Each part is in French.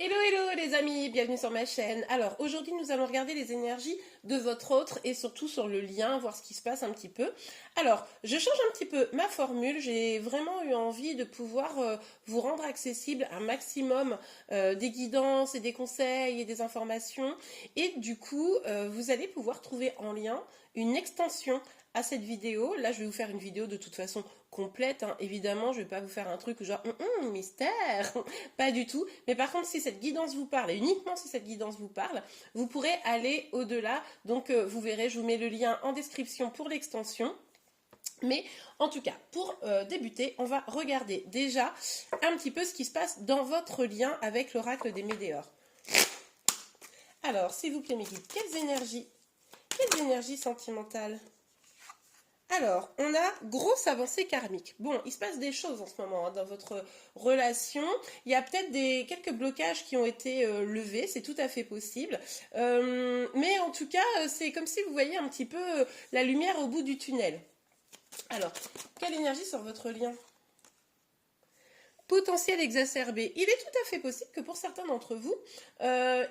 Hello hello les amis, bienvenue sur ma chaîne. Alors aujourd'hui nous allons regarder les énergies de votre autre et surtout sur le lien, voir ce qui se passe un petit peu. Alors je change un petit peu ma formule, j'ai vraiment eu envie de pouvoir vous rendre accessible un maximum des guidances et des conseils et des informations. Et du coup vous allez pouvoir trouver en lien une extension à cette vidéo. Là je vais vous faire une vidéo de toute façon complète, hein. Évidemment je vais pas vous faire un truc genre mystère, pas du tout. Mais par contre si cette guidance vous parle, et uniquement si cette guidance vous parle, vous pourrez aller au-delà. Donc vous verrez, je vous mets le lien en description pour l'extension. Mais en tout cas, pour débuter, on va regarder déjà un petit peu ce qui se passe dans votre lien avec l'oracle des Médéors. Alors, s'il vous plaît mes guides, quelles énergies sentimentales? Alors, on a grosse avancée karmique. Bon, il se passe des choses en ce moment hein, dans votre relation. Il y a peut-être quelques blocages qui ont été levés, c'est tout à fait possible. Mais en tout cas, c'est comme si vous voyez un petit peu la lumière au bout du tunnel. Alors, quelle énergie sur votre lien? Potentiel exacerbé. Il est tout à fait possible que pour certains d'entre vous,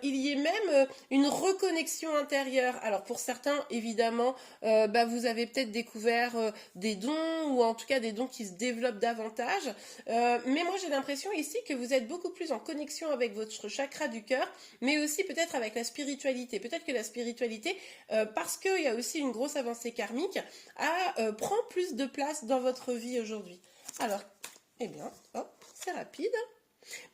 il y ait même une reconnexion intérieure. Alors pour certains, évidemment, vous avez peut-être découvert des dons, ou en tout cas des dons qui se développent davantage. Mais moi j'ai l'impression ici que vous êtes beaucoup plus en connexion avec votre chakra du cœur, mais aussi peut-être avec la spiritualité. Peut-être que la spiritualité, parce qu'il y a aussi une grosse avancée karmique, prend plus de place dans votre vie aujourd'hui. Alors, eh bien, hop, c'est rapide.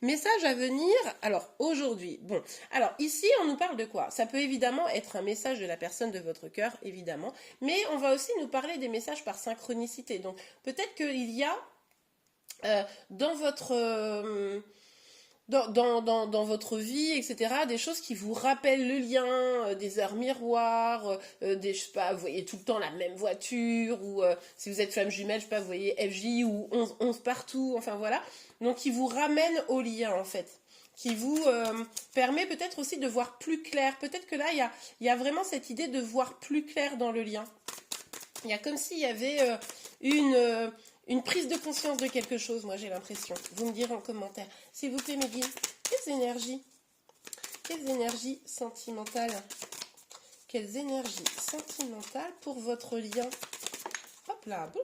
Message à venir, alors aujourd'hui, bon, alors ici on nous parle de quoi? Ça peut évidemment être un message de la personne de votre cœur, évidemment, mais on va aussi nous parler des messages par synchronicité. Donc peut-être qu'il y a dans votre... dans votre vie, etc., des choses qui vous rappellent le lien, des heures miroirs, je sais pas, vous voyez tout le temps la même voiture, ou si vous êtes flamme jumelle, je sais pas, vous voyez FJ ou 11 partout, enfin voilà. Donc qui vous ramène au lien en fait, qui vous permet peut-être aussi de voir plus clair. Peut-être que là, il y a vraiment cette idée de voir plus clair dans le lien. Il y a comme s'il y avait une prise de conscience de quelque chose, moi j'ai l'impression. Vous me direz en commentaire. S'il vous plaît, mes guides, quelles énergies sentimentales, quelles énergies sentimentales pour votre lien? Hop là, boum.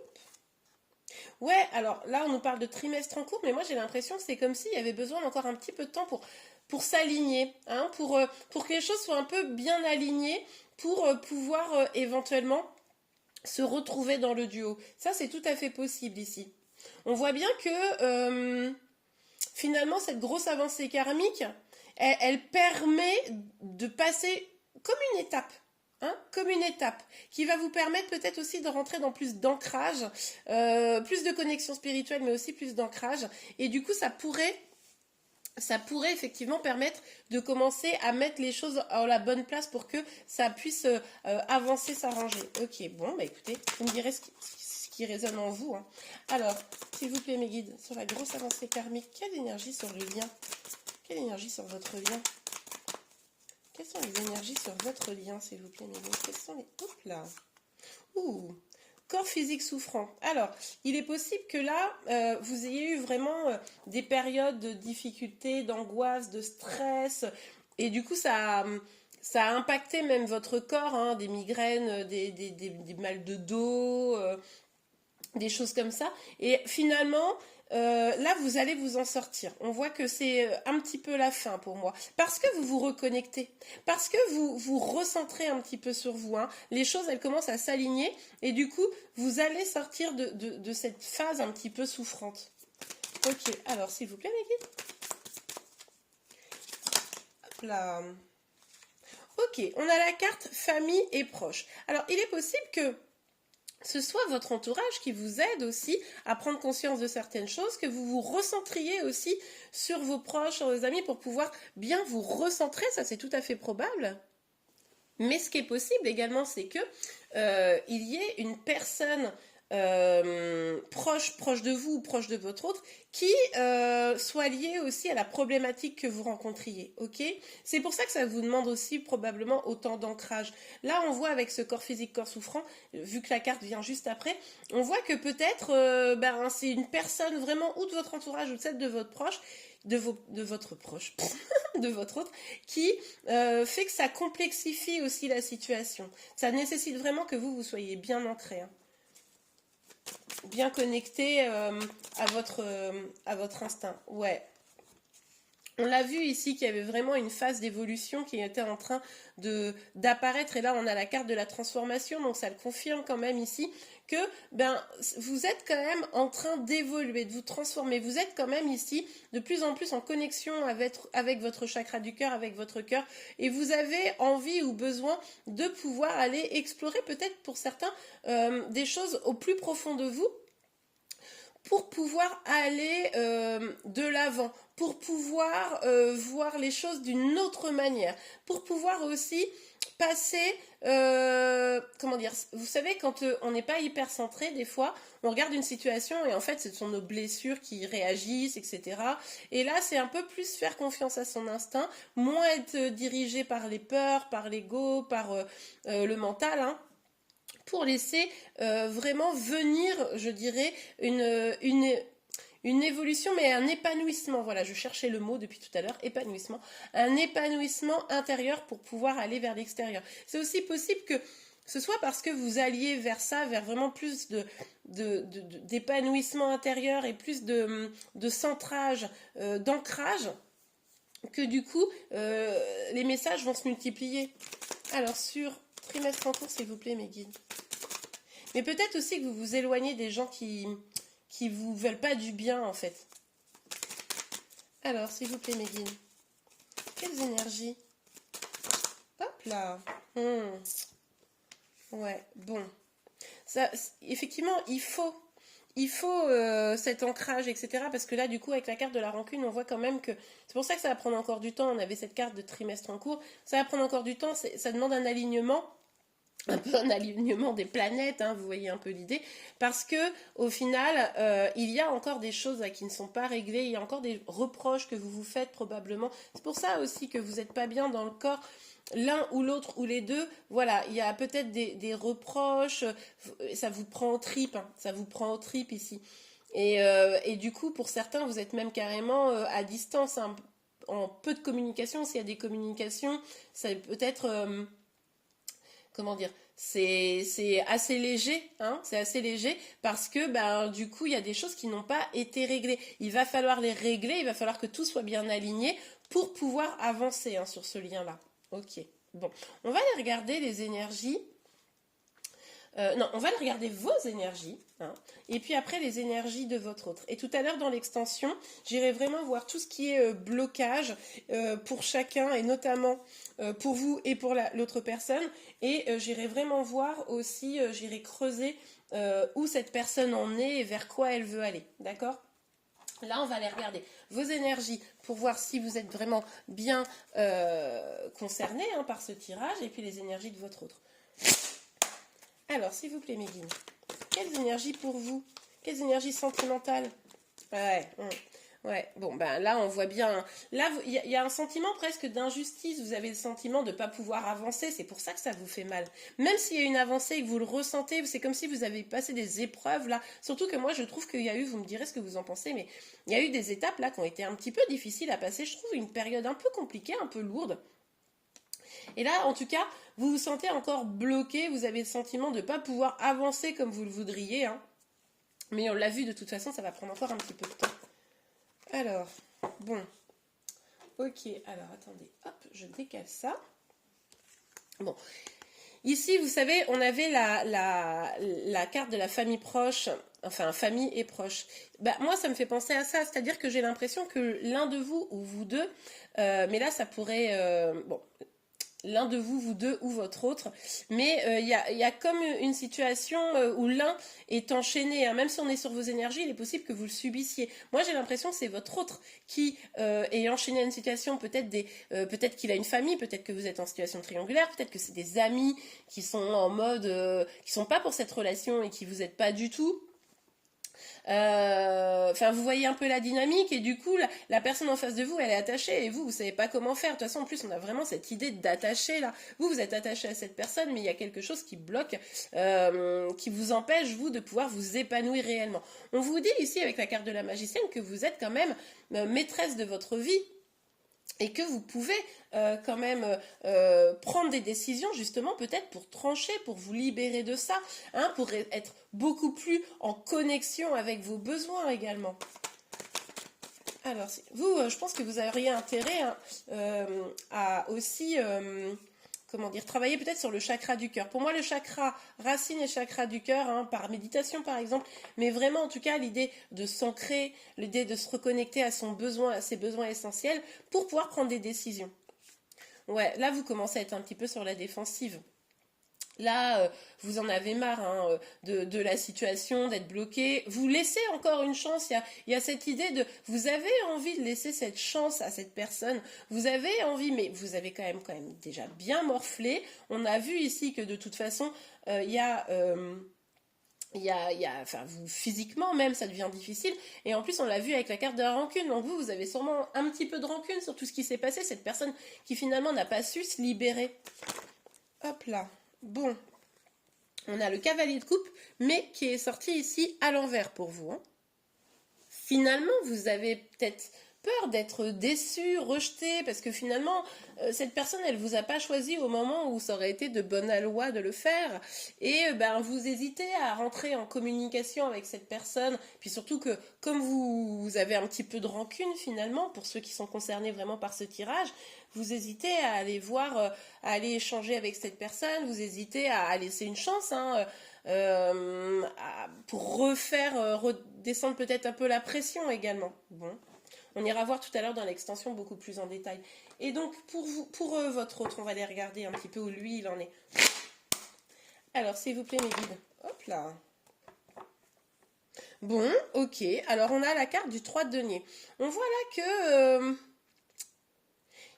Ouais, alors là, on nous parle de trimestre en cours, mais moi j'ai l'impression que c'est comme s'il y avait besoin d'encore un petit peu de temps pour s'aligner, hein, pour que les choses soient un peu bien alignées, pour pouvoir éventuellement se retrouver dans le duo. Ça, c'est tout à fait possible ici. On voit bien que finalement, cette grosse avancée karmique, elle permet de passer comme une étape. Hein, comme une étape qui va vous permettre peut-être aussi de rentrer dans plus d'ancrage, plus de connexion spirituelle, mais aussi plus d'ancrage. Et du coup, ça pourrait effectivement permettre de commencer à mettre les choses à la bonne place pour que ça puisse avancer, s'arranger. Ok, bon, bah écoutez, vous me direz ce qui résonne en vous. Hein. Alors, s'il vous plaît, mes guides, sur la grosse avancée karmique, quelle énergie sur le lien? Quelle énergie sur votre lien? Quelles sont les énergies sur votre lien, s'il vous plaît, mes guides? Quelles sont les... Hop là. Ouh, corps physique souffrant. Alors, il est possible que là, vous ayez eu vraiment des périodes de difficulté, d'angoisse, de stress, et du coup, ça a impacté même votre corps, hein, des migraines, des mal de dos, des choses comme ça. Et finalement, là, vous allez vous en sortir. On voit que c'est un petit peu la fin pour moi. Parce que vous vous reconnectez. Parce que vous vous recentrez un petit peu sur vous. Hein. Les choses, elles commencent à s'aligner. Et du coup, vous allez sortir de cette phase un petit peu souffrante. Ok, alors s'il vous plaît, mes guides. Hop là. Ok, on a la carte famille et proches. Alors, il est possible que ce soit votre entourage qui vous aide aussi à prendre conscience de certaines choses, que vous vous recentriez aussi sur vos proches, sur vos amis, pour pouvoir bien vous recentrer, ça c'est tout à fait probable. Mais ce qui est possible également, c'est que il y ait une personne proche de vous ou proche de votre autre qui soit liée aussi à la problématique que vous rencontriez, ok? C'est pour ça que ça vous demande aussi probablement autant d'ancrage. Là, on voit avec ce corps physique, corps souffrant, vu que la carte vient juste après, on voit que peut-être c'est une personne vraiment ou de votre entourage ou de celle de votre proche, de votre proche, de votre autre qui fait que ça complexifie aussi la situation. Ça nécessite vraiment que vous soyez bien ancré, hein, bien connecté à votre instinct. Ouais. On l'a vu ici qu'il y avait vraiment une phase d'évolution qui était en train d'apparaître. Et là, on a la carte de la transformation. Donc, ça le confirme quand même ici que vous êtes quand même en train d'évoluer, de vous transformer. Vous êtes quand même ici de plus en plus en connexion avec votre chakra du cœur, avec votre cœur. Et vous avez envie ou besoin de pouvoir aller explorer peut-être pour certains des choses au plus profond de vous, pour pouvoir aller de l'avant, pour pouvoir voir les choses d'une autre manière, pour pouvoir aussi passer, comment dire, vous savez, quand on n'est pas hyper centré, des fois, on regarde une situation et en fait, ce sont nos blessures qui réagissent, etc. Et là, c'est un peu plus faire confiance à son instinct, moins être dirigé par les peurs, par l'ego, par le mental, hein, pour laisser vraiment venir, je dirais, une évolution, mais un épanouissement. Voilà, je cherchais le mot depuis tout à l'heure, épanouissement. Un épanouissement intérieur pour pouvoir aller vers l'extérieur. C'est aussi possible que ce soit parce que vous alliez vers ça, vers vraiment plus d'épanouissement intérieur et plus de centrage, d'ancrage, que du coup, les messages vont se multiplier. Alors, sur trimestre en cours, s'il vous plaît, mes guides. Mais peut-être aussi que vous vous éloignez des gens qui vous veulent pas du bien, en fait. Alors, s'il vous plaît, mes guides. Quelles énergies? Hop là. Ouais, bon. Ça, effectivement, il faut cet ancrage, etc. Parce que là, du coup, avec la carte de la rancune, on voit quand même que... C'est pour ça que ça va prendre encore du temps. On avait cette carte de trimestre en cours. Ça va prendre encore du temps. Ça demande un alignement. Un peu un alignement des planètes, hein, vous voyez un peu l'idée, parce que au final, il y a encore des choses là, qui ne sont pas réglées, il y a encore des reproches que vous vous faites probablement. C'est pour ça aussi que vous n'êtes pas bien dans le corps, l'un ou l'autre ou les deux. Voilà, il y a peut-être des reproches, ça vous prend aux tripes, hein, ça vous prend aux tripes ici. Et du coup, pour certains, vous êtes même carrément à distance, hein, en peu de communication. S'il y a des communications, ça peut être... comment dire, c'est assez léger, hein, c'est assez léger parce que du coup il y a des choses qui n'ont pas été réglées. Il va falloir les régler, il va falloir que tout soit bien aligné pour pouvoir avancer, hein, sur ce lien-là. Ok, bon, on va aller regarder les énergies. Non, on va regarder vos énergies, hein, et puis après les énergies de votre autre. Et tout à l'heure dans l'extension, j'irai vraiment voir tout ce qui est blocage pour chacun, et notamment pour vous et pour l'autre personne. Et j'irai vraiment voir aussi, j'irai creuser où cette personne en est et vers quoi elle veut aller. D'accord ? Là, on va aller regarder vos énergies pour voir si vous êtes vraiment bien concerné, hein, par ce tirage, et puis les énergies de votre autre. Alors, s'il vous plaît, mes guides, quelles énergies pour vous? Quelles énergies sentimentales? Ouais, ouais. Bon, là, on voit bien. Là, il y a un sentiment presque d'injustice. Vous avez le sentiment de ne pas pouvoir avancer. C'est pour ça que ça vous fait mal. Même s'il y a une avancée et que vous le ressentez, c'est comme si vous avez passé des épreuves, là. Surtout que moi, je trouve qu'il y a eu, vous me direz ce que vous en pensez, mais il y a eu des étapes, là, qui ont été un petit peu difficiles à passer. Je trouve une période un peu compliquée, un peu lourde. Et là, en tout cas, vous vous sentez encore bloqué, vous avez le sentiment de ne pas pouvoir avancer comme vous le voudriez, hein. Mais on l'a vu, de toute façon, ça va prendre encore un petit peu de temps. Alors, bon. Ok, alors attendez, hop, je décale ça. Bon. Ici, vous savez, on avait la carte de la famille proche, enfin, famille et proche. Moi, ça me fait penser à ça, c'est-à-dire que j'ai l'impression que l'un de vous, ou vous deux, mais là, ça pourrait... bon, l'un de vous, vous deux ou votre autre, mais il y a comme une situation où l'un est enchaîné, hein. Même si on est sur vos énergies, il est possible que vous le subissiez. Moi, j'ai l'impression que c'est votre autre qui est enchaîné à une situation, peut-être qu'il a une famille, peut-être que vous êtes en situation triangulaire, peut-être que c'est des amis qui sont en mode, qui sont pas pour cette relation et qui vous aident pas du tout. Enfin, vous voyez un peu la dynamique, et du coup, la personne en face de vous, elle est attachée, et vous savez pas comment faire. De toute façon, en plus, on a vraiment cette idée d'attacher, là. Vous êtes attaché à cette personne, mais il y a quelque chose qui bloque, qui vous empêche, vous, de pouvoir vous épanouir réellement. On vous dit ici, avec la carte de la magicienne, que vous êtes quand même maîtresse de votre vie. et que vous pouvez quand même prendre des décisions justement peut-être pour trancher, pour vous libérer de ça, hein, pour être beaucoup plus en connexion avec vos besoins également. Alors, vous, je pense que vous auriez intérêt hein, à aussi, comment dire, travailler peut-être sur le chakra du cœur. Pour moi, le chakra racine et chakra du cœur, hein, par méditation par exemple, mais vraiment en tout cas l'idée de s'ancrer, l'idée de se reconnecter à son besoin, à ses besoins essentiels pour pouvoir prendre des décisions. Ouais, là vous commencez à être un petit peu sur la défensive. Là, vous en avez marre hein, de la situation, d'être bloqué. Vous laissez encore une chance. Il y a cette idée de... Vous avez envie de laisser cette chance à cette personne. Vous avez envie, mais vous avez quand même déjà bien morflé. On a vu ici que de toute façon, enfin, vous, physiquement même, ça devient difficile. Et en plus, on l'a vu avec la carte de la rancune. Donc vous avez sûrement un petit peu de rancune sur tout ce qui s'est passé. Cette personne qui finalement n'a pas su se libérer. Hop là. Bon, on a le cavalier de coupe, mais qui est sorti ici à l'envers pour vous. Hein. Finalement, vous avez peut-être peur d'être déçu, rejeté, parce que finalement, cette personne, elle vous a pas choisi au moment où ça aurait été de bonne loi de le faire. Et vous hésitez à rentrer en communication avec cette personne. Puis surtout que, comme vous avez un petit peu de rancune finalement, pour ceux qui sont concernés vraiment par ce tirage, vous hésitez à aller voir, à aller échanger avec cette personne, vous hésitez à laisser une chance, hein, pour redescendre peut-être un peu la pression également. Bon, on ira voir tout à l'heure dans l'extension beaucoup plus en détail. Et donc pour votre autre, on va aller regarder un petit peu où lui il en est. Alors s'il vous plaît mes guides, hop là. Bon, ok, alors on a la carte du 3 de denier. On voit là que...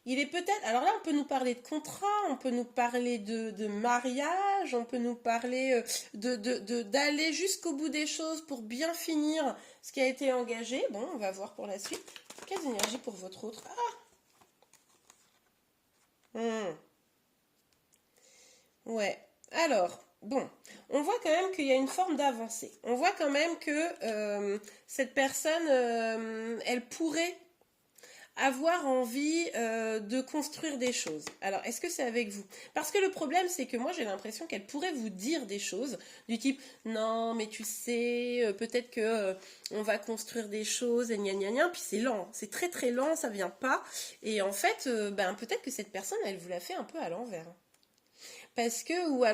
il est peut-être... Alors là, on peut nous parler de contrat, on peut nous parler de mariage, on peut nous parler d'aller jusqu'au bout des choses pour bien finir ce qui a été engagé. Bon, on va voir pour la suite. Quelles énergies pour votre autre? Ouais. Alors, bon, on voit quand même qu'il y a une forme d'avancée. On voit quand même que cette personne, elle pourrait avoir envie de construire des choses. Alors, est-ce que c'est avec vous? Parce que le problème, c'est que moi, j'ai l'impression qu'elle pourrait vous dire des choses du type « Non, mais tu sais, peut-être que on va construire des choses, et gna gna gna. » Puis c'est lent, c'est très très lent, ça vient pas. Et en fait, peut-être que cette personne, elle vous l'a fait un peu à l'envers. Parce que, ou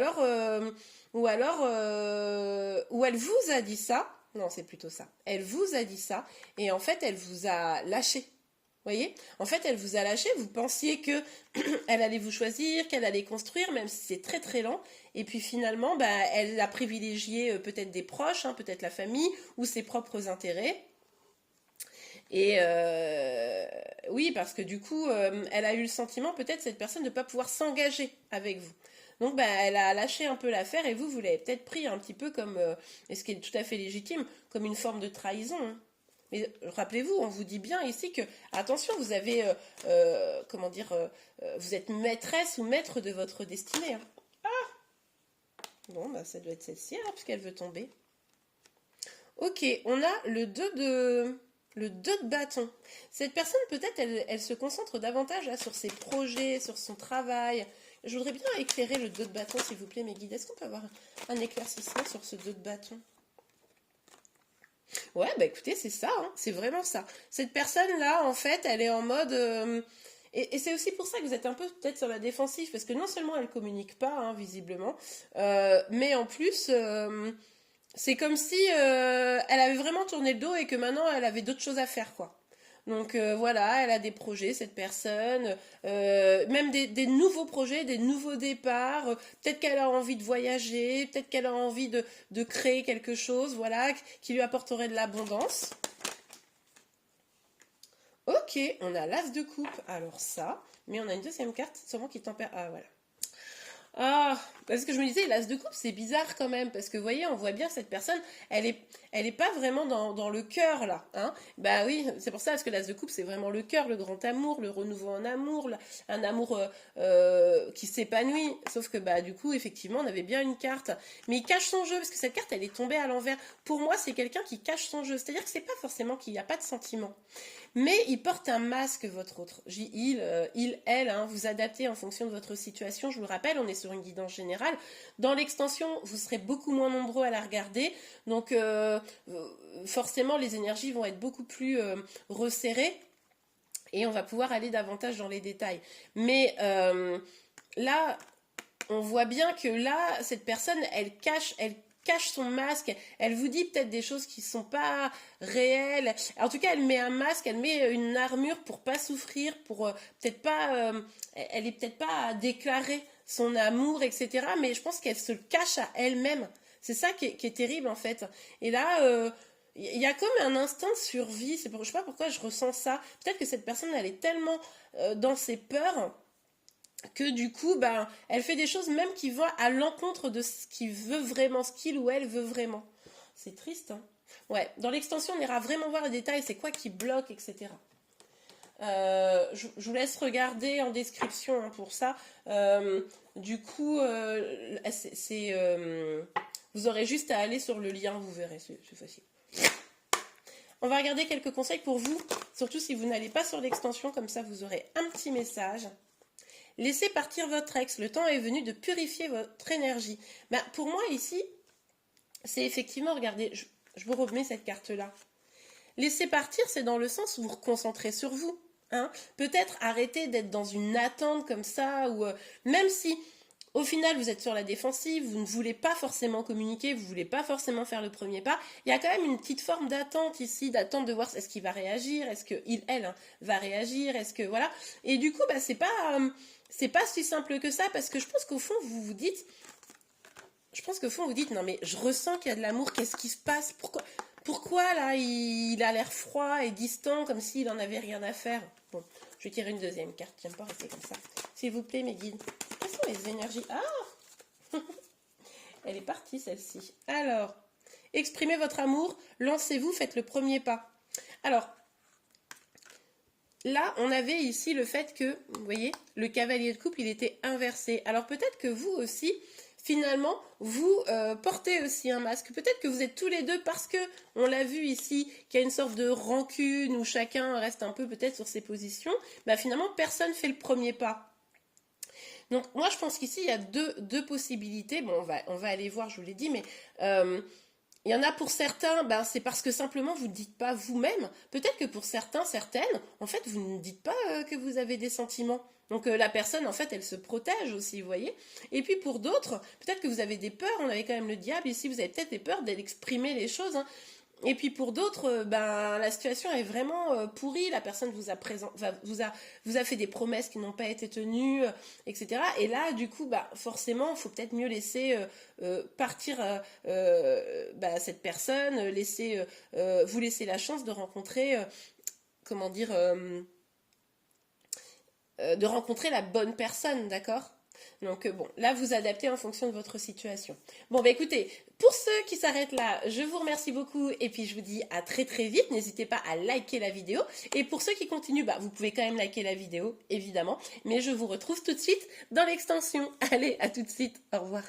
elle vous a dit ça. Non, c'est plutôt ça. Elle vous a dit ça, et en fait, elle vous a lâché. Voyez, en fait, elle vous a lâché. Vous pensiez que elle allait vous choisir, qu'elle allait construire, même si c'est très très lent. Et puis finalement, elle a privilégié peut-être des proches, hein, peut-être la famille ou ses propres intérêts. Et oui, parce que du coup, elle a eu le sentiment peut-être cette personne de ne pas pouvoir s'engager avec vous. Donc, elle a lâché un peu l'affaire et vous l'avez peut-être pris un petit peu comme, et ce qui est tout à fait légitime, comme une forme de trahison. Hein. Mais rappelez-vous, on vous dit bien ici que, attention, vous avez, vous êtes maîtresse ou maître de votre destinée. Hein. Ah bon, ça doit être celle-ci, alors, puisqu'elle veut tomber. Ok, on a le 2 de bâton. Cette personne, peut-être, elle se concentre davantage là, sur ses projets, sur son travail. Je voudrais bien éclairer le 2 de bâton, s'il vous plaît, mes guides. Est-ce qu'on peut avoir un éclaircissement sur ce 2 de bâton? Ouais, écoutez, c'est ça, hein, c'est vraiment ça. Cette personne-là, en fait, elle est en mode... et c'est aussi pour ça que vous êtes un peu peut-être sur la défensive, parce que non seulement elle communique pas, hein, visiblement, mais en plus, c'est comme si elle avait vraiment tourné le dos et que maintenant elle avait d'autres choses à faire, quoi. Donc voilà, elle a des projets, cette personne, même des nouveaux projets, des nouveaux départs. Peut-être qu'elle a envie de voyager, peut-être qu'elle a envie de créer quelque chose, voilà, qui lui apporterait de l'abondance. Ok, on a l'as de coupe, alors ça, mais on a une deuxième carte, sûrement qui tempère. Ah voilà. Ah, parce que je me disais, l'as de coupe, c'est bizarre quand même, parce que vous voyez, on voit bien cette personne, elle est pas vraiment dans le cœur là, hein. Bah oui, c'est pour ça, parce que l'as de coupe, c'est vraiment le cœur, le grand amour, le renouveau en amour, un amour qui s'épanouit. Sauf que du coup, effectivement, on avait bien une carte, mais il cache son jeu, parce que cette carte, elle est tombée à l'envers. Pour moi, c'est quelqu'un qui cache son jeu, c'est-à-dire que c'est pas forcément qu'il n'y a pas de sentiment, mais il porte un masque, votre autre. Il, elle, hein, vous adaptez en fonction de votre situation. Je vous le rappelle, on est sur une guidance générale. Dans l'extension, vous serez beaucoup moins nombreux à la regarder, donc forcément, les énergies vont être beaucoup plus resserrées et on va pouvoir aller davantage dans les détails. Mais là, on voit bien que là, cette personne, elle cache son masque, elle vous dit peut-être des choses qui ne sont pas réelles. En tout cas, elle met un masque, elle met une armure pour pas souffrir, pour peut-être pas, elle est peut-être pas à déclarer son amour, etc. Mais je pense qu'elle se cache à elle-même. C'est ça qui est terrible en fait. Et là, il y a comme un instinct de survie. Je sais pas pourquoi je ressens ça. Peut-être que cette personne, elle est tellement dans ses peurs que du coup, ben, elle fait des choses même qui vont à l'encontre de ce qu'il veut vraiment, ce qu'il ou elle veut vraiment. C'est triste, hein. Ouais, dans l'extension, on ira vraiment voir les détails, c'est quoi qui bloque, etc. Je vous laisse regarder en description hein, pour ça. Du coup, vous aurez juste à aller sur le lien, vous verrez, c'est facile. On va regarder quelques conseils pour vous, surtout si vous n'allez pas sur l'extension, comme ça vous aurez un petit message. Laissez partir votre ex. Le temps est venu de purifier votre énergie. Ben, pour moi, ici, c'est effectivement, regardez, je vous remets cette carte-là. Laissez partir, c'est dans le sens où vous vous reconcentrez sur vous. Hein. Peut-être arrêter d'être dans une attente comme ça, ou même si, au final, vous êtes sur la défensive, vous ne voulez pas forcément communiquer, vous ne voulez pas forcément faire le premier pas, il y a quand même une petite forme d'attente ici, d'attente de voir est-ce qu'il va réagir, est-ce qu'il, elle, hein, va réagir, est-ce que, voilà. Et du coup, ben, c'est pas si simple que ça, parce que je pense qu'au fond, vous vous dites, non mais je ressens qu'il y a de l'amour, qu'est-ce qui se passe, pourquoi là, il a l'air froid et distant, comme s'il en avait rien à faire. Bon, je vais tirer une deuxième carte, j'aime pas rester comme ça. S'il vous plaît, mes guides, quelles sont les énergies? Ah elle est partie, celle-ci. Alors, exprimez votre amour, lancez-vous, faites le premier pas. Alors, là, on avait ici le fait que, vous voyez, le cavalier de coupe, il était inversé. Alors peut-être que vous aussi, finalement, vous portez aussi un masque. Peut-être que vous êtes tous les deux parce que, on l'a vu ici, qu'il y a une sorte de rancune où chacun reste un peu peut-être sur ses positions. Bah, finalement, personne ne fait le premier pas. Donc moi, je pense qu'ici, il y a deux possibilités. Bon, on va aller voir, je vous l'ai dit, mais... il y en a pour certains, ben, c'est parce que simplement vous ne dites pas vous-même. Peut-être que pour certains, certaines, en fait, vous ne dites pas que vous avez des sentiments. Donc la personne, en fait, elle se protège aussi, vous voyez. Et puis pour d'autres, peut-être que vous avez des peurs. On avait quand même le diable ici, vous avez peut-être des peurs d'exprimer les choses. Hein. Et puis pour d'autres, ben, la situation est vraiment pourrie. La personne vous a fait des promesses qui n'ont pas été tenues, etc. Et là, du coup, bah, forcément, il faut peut-être mieux laisser partir cette personne, vous laisser la chance de rencontrer, comment dire, de rencontrer la bonne personne, d'accord ? Donc bon, là vous adaptez en fonction de votre situation. Bon bah écoutez, pour ceux qui s'arrêtent là, je vous remercie beaucoup et puis je vous dis à très très vite. N'hésitez pas à liker la vidéo. Et pour ceux qui continuent, bah vous pouvez quand même liker la vidéo, évidemment. Mais je vous retrouve tout de suite dans l'extension. Allez, à tout de suite, au revoir.